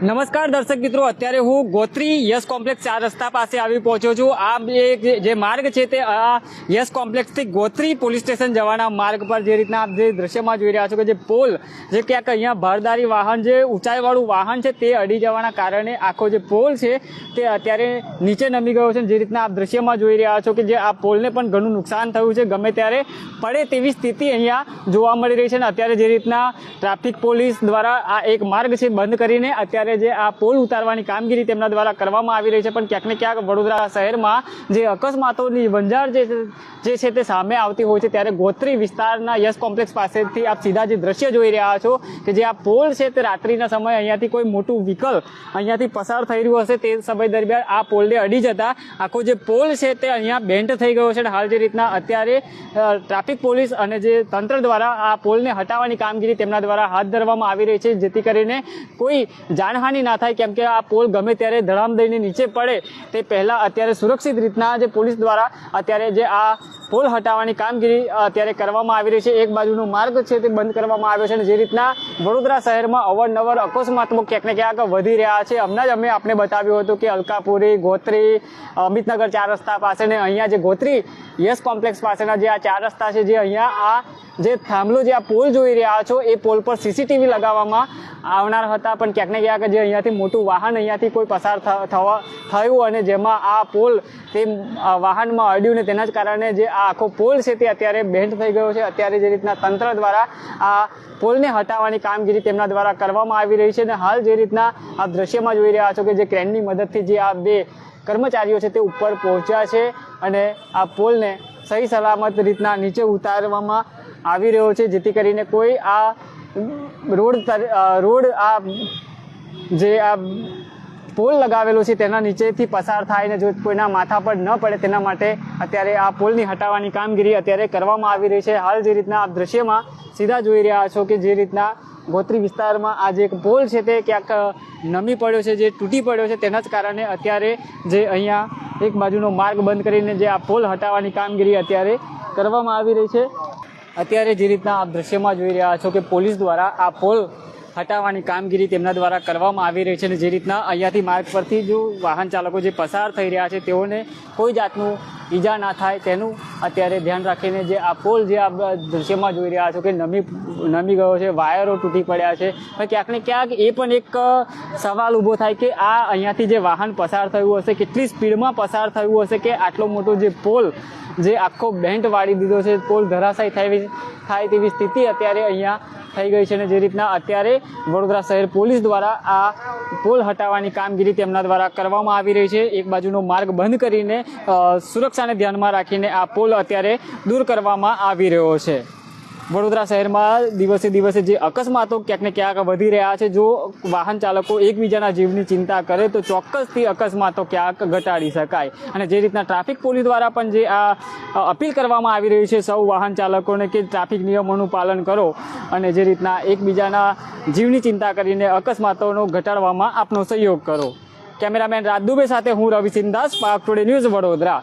નમસ્કાર દર્શક મિત્રો, અત્યારે હું ગોત્રી યસ કોમ્પ્લેક્સ 4 રસ્તા પાસે આવી પહોંચ્યો છું। આ જે માર્ગ છે તે આ યસ કોમ્પ્લેક્સથી ગોત્રી પોલીસ સ્ટેશન જવાના માર્ગ પર જે રીતના આપ જે દ્રશ્યમાં જોઈ રહ્યા છો કે જે પોલ જે ક્યાંક અહીંયા ભારદારી વાહન જે ઊંચાઈવાળું વાહન છે તે અડી જવાના કારણે આખો જે પોલ છે તે અત્યારે નીચે નમી ગયો છે। જે રીતના આપ દ્રશ્યમાં જોઈ રહ્યા છો કે જે આ પોલને પણ ઘણું નુકસાન થયું છે, ગમે ત્યારે પડે તેવી સ્થિતિ અહીંયા જોવા મળી રહી છે। અને અત્યારે જે રીતના ટ્રાફિક પોલીસ દ્વારા આ એક માર્ગ છે બંધ કરીને અત્યારે જે આ પોલ ઉતારવાની કામગીરી તેમના દ્વારા કરવામાં આવી રહી છે, પણ ક્યાંક ને ક્યાંક વડોદરા શહેરમાં જે અકસ્માતોની વંજાર જે છે તે સામે આવતી હોય છે, ત્યારે ગોત્રી વિસ્તારના યસ કોમ્પ્લેક્સ પાસેથી આપ સીધા જે દ્રશ્ય જોઈ રહ્યા છો કે જે આ પોલ છે તે રાત્રિના સમયે અહીંયાથી કોઈ મોટું વ્હીકલ અહીંયાથી પસાર થઈ રહ્યું હશે તે સમય દરમિયાન આ પોલને અડી જતા આખો જે પોલ છે તે અહીંયા બેન્ટ થઈ ગયો છે। હાલ જે રીતના અત્યારે ટ્રાફિક પોલીસ અને જે તંત્ર દ્વારા આ પોલને હટાવવાની કામગીરી તેમના દ્વારા હાથ ધરવામાં આવી રહી છે, જેથી કરીને કોઈ જાનહાનિ ના થાય, કેમ કે આ પોલ ગમે ત્યારે ધડામ દઈને નીચે પડે તે પહેલા અત્યારે સુરક્ષિત રીતના જે પોલીસ દ્વારા અત્યારે જે આ પોલ હટાવવાની કામગીરી અત્યારે કરવામાં આવી રહી છે। એક બાજુનો માર્ગ છે તે બંધ કરવામાં આવ્યો છે અને જે રીતના વડોદરા શહેરમાં અવારનવાર અકસ્માતો ક્યાંક ને ક્યાંક વધી રહ્યા છે। હમણાં જ અમે આપને બતાવ્યું હતું કે અલકાપુરી, ગોત્રી, અમિતનગર 4 રસ્તા પાસે ને અહીંયા જે ગોત્રી યસ કોમ્પ્લેક્સ પાસેના જે આ 4 રસ્તા છે, જે અહીંયા આ જે થાંભલો જે આ પોલ જોઈ રહ્યા છો એ પોલ પર સીસીટીવી લગાવવામાં આવનાર હતા, પણ ક્યાંક ને ક્યાંક જે અહીંયાથી મોટું વાહન અહીંયાથી કોઈ પસાર થયું અને જેમાં આ પોલ તે વાહનમાં અડ્યું ને તેના જ કારણે જે આ આખો પોલ છે તે અત્યારે બેન્ટ થઈ ગયો છે। અત્યારે જે રીતના તંત્ર દ્વારા આ પોલને હટાવવાની કામગીરી તેમના દ્વારા કરવામાં આવી રહી છે અને હાલ જે રીતના આપ દ્રશ્યમાં જોઈ રહ્યા છો કે જે ક્રેનની મદદથી જે આ 2 કર્મચારીઓ છે તે ઉપર પહોંચ્યા છે અને આ પોલને સહી સલામત રીતના નીચે ઉતારવામાં આવી રહ્યો છે, જેથી કરીને કોઈ આ રોડ આ જે આ પોલ લગાવેલો છે તેના નીચેથી પસાર થાય ને જો કોઈના માથા પર ન પડે તેના માટે અત્યારે આ પોલની હટાવવાની કામગીરી અત્યારે કરવામાં આવી રહી છે। હાલ જે રીતના આપ દ્રશ્યમાં સીધા જોઈ રહ્યા છો કે જે રીતના ગોત્રી વિસ્તારમાં આ જે એક પોલ છે તે ક્યાંક નમી પડ્યો છે, જે તૂટી પડ્યો છે, તેના જ કારણે અત્યારે જે અહીંયા એક બાજુનો માર્ગ બંધ કરીને જે આ પોલ હટાવવાની કામગીરી અત્યારે કરવામાં આવી રહી છે। અત્યારે જે રીતના આપ દ્રશ્યમાં જોઈ રહ્યા છો કે પોલીસ દ્વારા આ પોલ હટાવવાની કામગીરી તેમના દ્વારા કરવામાં આવી રહી છે અને જે રીતના અહીંયાથી માર્ગ પરથી જો વાહન ચાલકો જે પસાર થઈ રહ્યા છે તેઓને કોઈ જાતનું ઈજા ના થાય તેનું અત્યારે ધ્યાન રાખીને જે આ પોલ જે આપ દ્રશ્યમાં જોઈ રહ્યા છો કે નમી ગયો છે, વાયરો તૂટી પડ્યા છે, પણ ક્યાંક ને ક્યાંક એ પણ એક સવાલ ઊભો થાય કે આ અહીંયાથી જે વાહન પસાર થયું હશે કેટલી સ્પીડમાં પસાર થયું હશે કે આટલો મોટો જે પોલ જે આખો બેન્ટ વાળી દીધો છે, પોલ ધરાશાયી થાય તેવી સ્થિતિ અત્યારે અહીંયા થઈ ગઈ છે અને જે રીતના અત્યારે વડોદરા શહેર પોલીસ દ્વારા આ પોલ હટાવવાની કામગીરી તેમના દ્વારા કરવામાં આવી રહી છે। એક બાજુનો માર્ગ બંધ કરીને સુરક્ષાને ધ્યાનમાં રાખીને આ પોલ અત્યારે દૂર કરવામાં આવી રહ્યો છે। વડોદરા શહેરમાં દિવસે દિવસે જે અકસ્માતો ક્યાંક ને ક્યાંક વધી રહ્યા છે, જો વાહન ચાલકો એકબીજાના જીવની ચિંતા કરે તો ચોક્કસથી અકસ્માતો ક્યાંક ઘટાડી શકાય। અને જે રીતના ટ્રાફિક પોલીસ દ્વારા પણ જે આ અપીલ કરવામાં આવી રહી છે સૌ વાહન ચાલકોને કે ટ્રાફિક નિયમોનું પાલન કરો અને જે રીતના એકબીજાના જીવની ચિંતા કરીને અકસ્માતોનો ઘટાડવામાં આપનો સહયોગ કરો। કેમેરામેન રાજ દુબે સાથે હું રવિ સિંધાસ, સ્પાર્ક ટુડે ન્યૂઝ, વડોદરા।